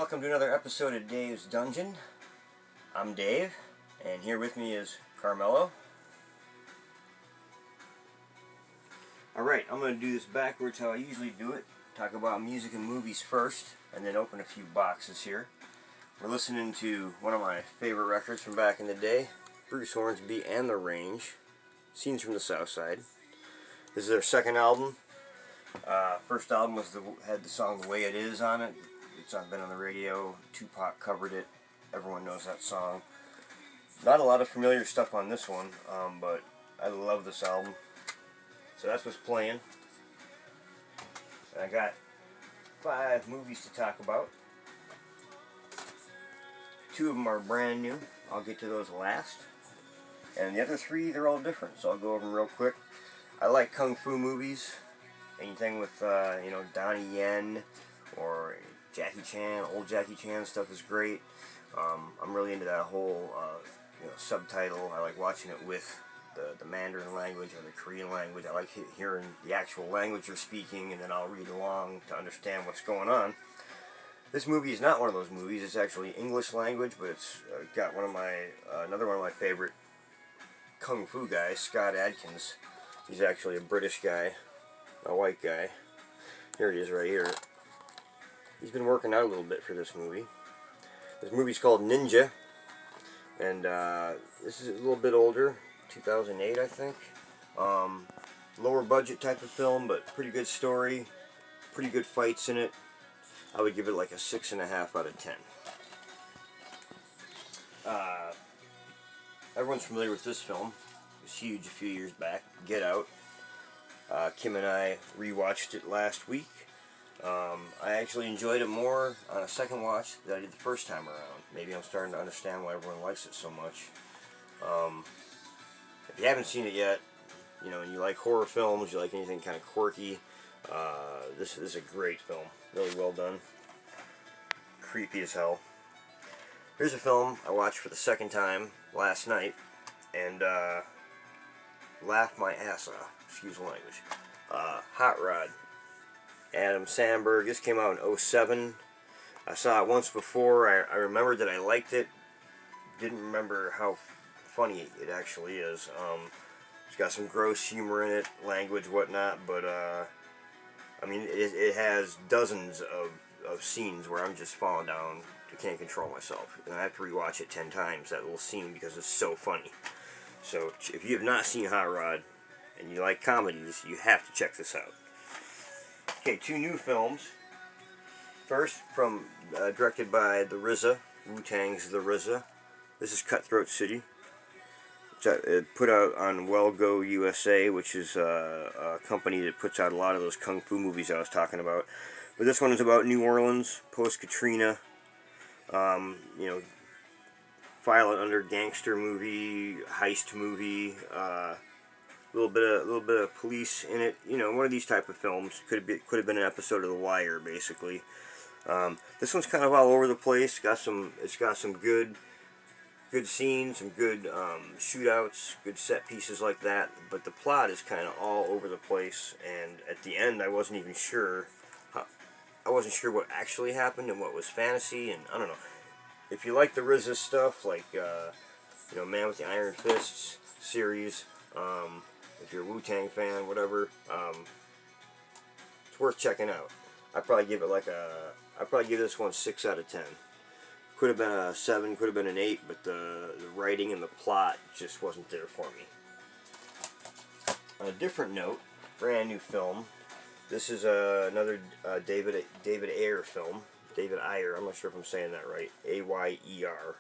Welcome to another episode of Dave's Dungeon. I'm Dave, and here with me is Carmelo. Alright, I'm going to do this backwards how I usually do it. Talk about music and movies first, and then open a few boxes here. We're listening to one of my favorite records from back in the day, Bruce Hornsby and The Range, Scenes from the South Side. This is their second album. First album had the song The Way It Is on it. It's been on the radio. Tupac covered it. Everyone knows that song. Not a lot of familiar stuff on this one, but I love this album. So that's what's playing. And I got 5 movies to talk about. 2 of them are brand new. I'll get to those last. And the other 3, they're all different, so I'll go over them real quick. I like kung fu movies. Anything with, Donnie Yen or Jackie Chan, old Jackie Chan stuff is great. I'm really into that whole, subtitle. I like watching it with the Mandarin language or the Korean language. I like hearing the actual language they're speaking, and then I'll read along to understand what's going on. This movie is not one of those movies. It's actually English language, but it's got another one of my favorite kung fu guys, Scott Adkins. He's actually a British guy, a white guy. Here he is right here. He's been working out a little bit for this movie. This movie's called Ninja, and this is a little bit older, 2008 I think. Lower budget type of film, but pretty good story, pretty good fights in it. I would give it like a 6.5 out of 10. Everyone's familiar with this film. It was huge a few years back. Get Out. Kim and I rewatched it last week. I actually enjoyed it more on a second watch than I did the first time around. Maybe I'm starting to understand why everyone likes it so much. If you haven't seen it yet, and you like horror films, you like anything kind of quirky, this is a great film. Really well done. Creepy as hell. Here's a film I watched for the second time last night, and laughed my ass off. Excuse the language. Hot Rod. Adam Sandberg. This came out in 2007. I saw it once before. I remembered that I liked it. Didn't remember how funny it actually is. It's got some gross humor in it, language, whatnot, but it has dozens of scenes where I'm just falling down. I can't control myself. And I have to rewatch it 10 times, that little scene, because it's so funny. So if you have not seen Hot Rod and you like comedies, you have to check this out. Okay, 2 new films. First, directed by the RZA, Wu-Tang's The RZA. This is Cutthroat City. It's put out on Well Go USA, which is a company that puts out a lot of those kung fu movies I was talking about. But this one is about New Orleans, post-Katrina. File it under gangster movie, heist movie. A little bit of police in it. One of these type of films. Could have been an episode of The Wire, basically. This one's kind of all over the place. It's got some good scenes, some good shootouts, good set pieces like that. But the plot is kind of all over the place. And at the end, I wasn't even sure. I wasn't sure what actually happened and what was fantasy. And I don't know. If you like the RZA stuff, like Man with the Iron Fists series. If you're a Wu-Tang fan, whatever, it's worth checking out. I'd probably give this one 6 out of 10. Could have been a 7, could have been an 8, but the writing and the plot just wasn't there for me. On a different note, brand new film. This is another David Ayer film. David Ayer. I'm not sure if I'm saying that right. A-Y-E-R.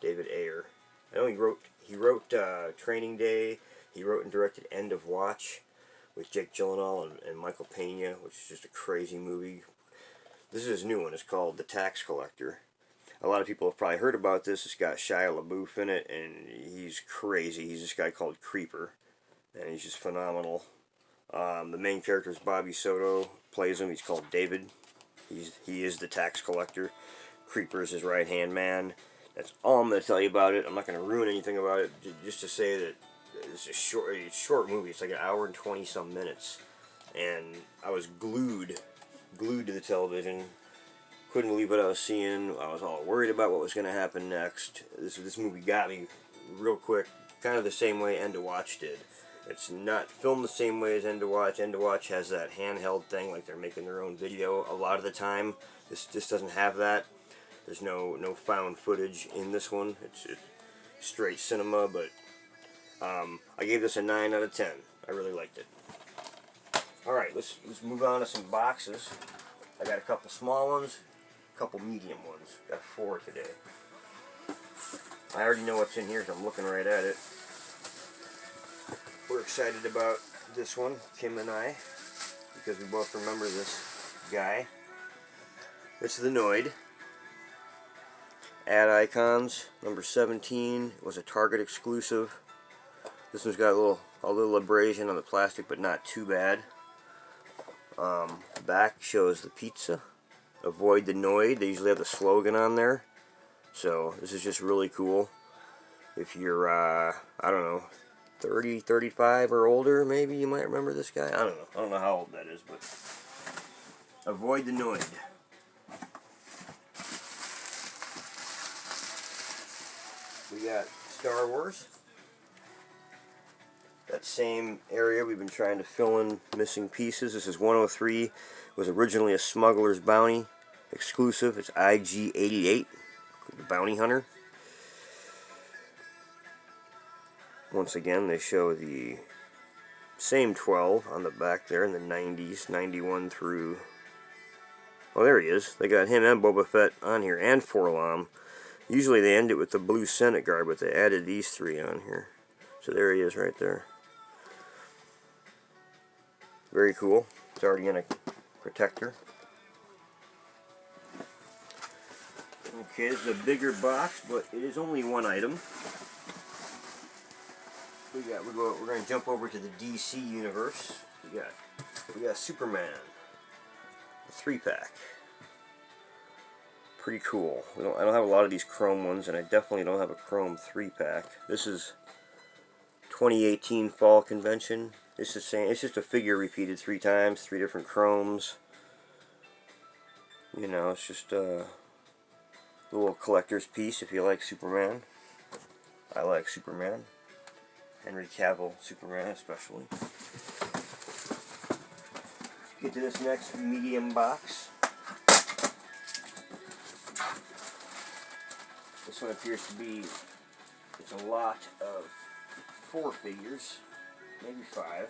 David Ayer. I know he wrote Training Day. He wrote and directed End of Watch with Jake Gyllenhaal and Michael Pena, which is just a crazy movie. This is his new one. It's called The Tax Collector. A lot of people have probably heard about this. It's got Shia LaBeouf in it, and he's crazy. He's this guy called Creeper, and he's just phenomenal. The main character is Bobby Soto, plays him. He's called David. He is the tax collector. Creeper is his right-hand man. That's all I'm going to tell you about it. I'm not going to ruin anything about it, just to say that it's a short movie. It's like an hour and 20-some minutes. And I was glued to the television. couldn't believe what I was seeing. I was all worried about what was going to happen next. This movie got me real quick, kind of the same way End to Watch did. It's not filmed the same way as End to Watch. End to Watch has that handheld thing, like they're making their own video a lot of the time. This just doesn't have that. There's no found footage in this one. It's straight cinema, but I gave this a 9 out of 10. I really liked it. Alright, let's move on to some boxes. I got a couple small ones, a couple medium ones. Got 4 today. I already know what's in here, so I'm looking right at it. We're excited about this one, Kim and I, because we both remember this guy. It's the Noid. Ad icons, number 17, was a Target exclusive. This one's got a little abrasion on the plastic, but not too bad. Back shows the pizza. Avoid the Noid. They usually have the slogan on there. So this is just really cool. If you're, I don't know, 30, 35 or older, maybe you might remember this guy. I don't know. I don't know how old that is, but avoid the Noid. We got Star Wars. That same area we've been trying to fill in missing pieces. This is 103. It was originally a Smuggler's Bounty exclusive. It's IG-88, the Bounty Hunter. Once again, they show the same 12 on the back there in the 90s, 91 through... Oh, there he is. They got him and Boba Fett on here, and 4-LOM. Usually they end it with the blue Senate guard, but they added these 3 on here. So there he is right there. Very cool. It's already in a protector. Okay, this is a bigger box, but it is only one item. We're going to jump over to the DC universe. We got Superman, the 3-pack. Pretty cool. I don't have a lot of these chrome ones, and I definitely don't have a chrome 3-pack. This is 2018 Fall Convention. It's just a figure repeated 3 times, 3 different chromes. You know, it's just a little collector's piece if you like Superman. I like Superman. Henry Cavill Superman especially. Let's get to this next medium box. This one appears to be, it's a lot of 4 figures, maybe 5.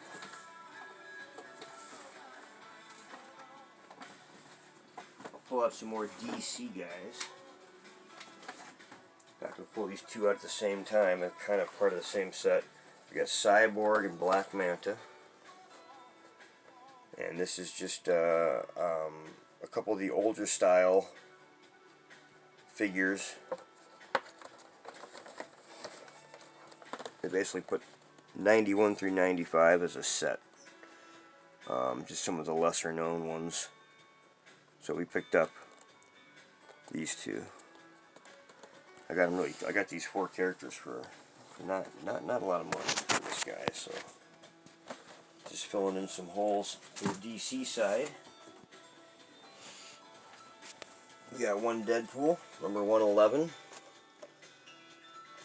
I'll pull out some more DC guys. In fact, we'll pull these 2 out at the same time. They're kind of part of the same set. We got Cyborg and Black Manta. And this is just a couple of the older style figures. They basically put 91 through 95 as a set. Just some of the lesser known ones. So we picked up these 2. I got these 4 characters for not a lot of money for this guy, so just filling in some holes to the DC side. We got one Deadpool, number 111.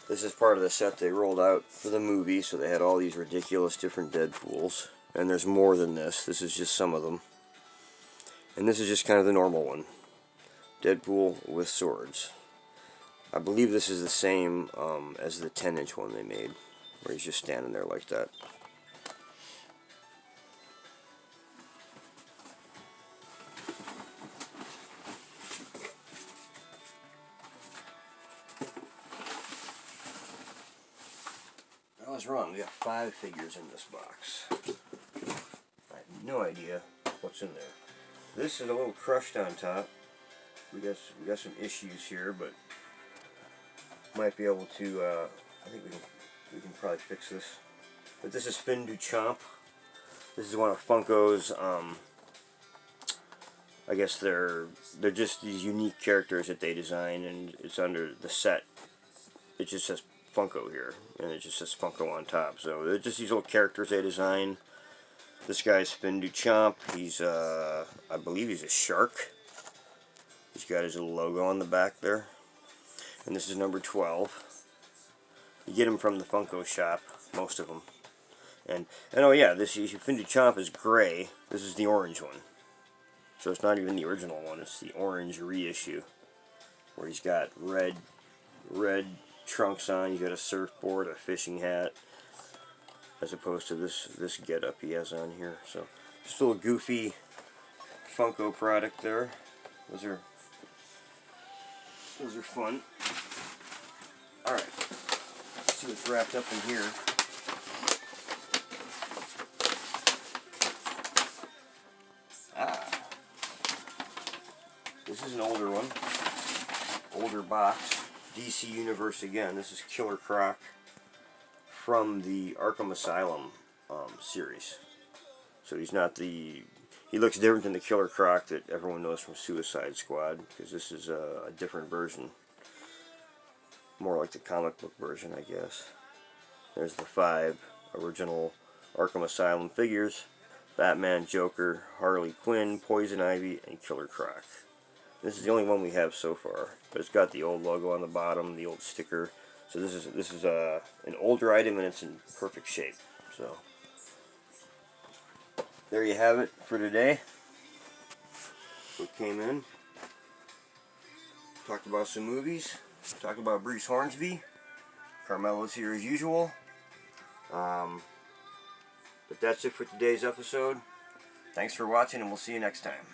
This is part of the set they rolled out for the movie, so they had all these ridiculous different Deadpools. And there's more than this. This is just some of them. And this is just kind of the normal one. Deadpool with swords. I believe this is the same as the 10-inch one they made, where he's just standing there like that. I was wrong. We got 5 figures in this box. I have no idea what's in there. This is a little crushed on top. We got some issues here, but might be able to. I think we can probably fix this. But this is Chomp. This is one of Funko's. I guess they're just these unique characters that they design, and it's under the set. It just says Funko here, and it just says Funko on top. So they're just these little characters they design. This guy's Chomp. He's I believe he's a shark. He's got his little logo on the back there. And this is number 12. You get them from the Funko shop, most of them. And oh yeah, this Untitled Chomp is gray. This is the orange one. So it's not even the original one, it's the orange reissue. Where he's got red trunks on, he's got a surfboard, a fishing hat, as opposed to this getup he has on here. So just a little goofy Funko product there. Those are fun. Alright, let's see what's wrapped up in here. This is an older one. Older box. DC Universe again. This is Killer Croc from the Arkham Asylum series. So he's not the... He looks different than the Killer Croc that everyone knows from Suicide Squad, because this is a different version. More like the comic book version, I guess. There's the 5 original Arkham Asylum figures. Batman, Joker, Harley Quinn, Poison Ivy, and Killer Croc. This is the only one we have so far, but it's got the old logo on the bottom, the old sticker. So this is an older item, and it's in perfect shape. So there you have it for today. What came in. Talked about some movies. Talked about Bruce Hornsby. Carmelo's here as usual. But that's it for today's episode. Thanks for watching, and we'll see you next time.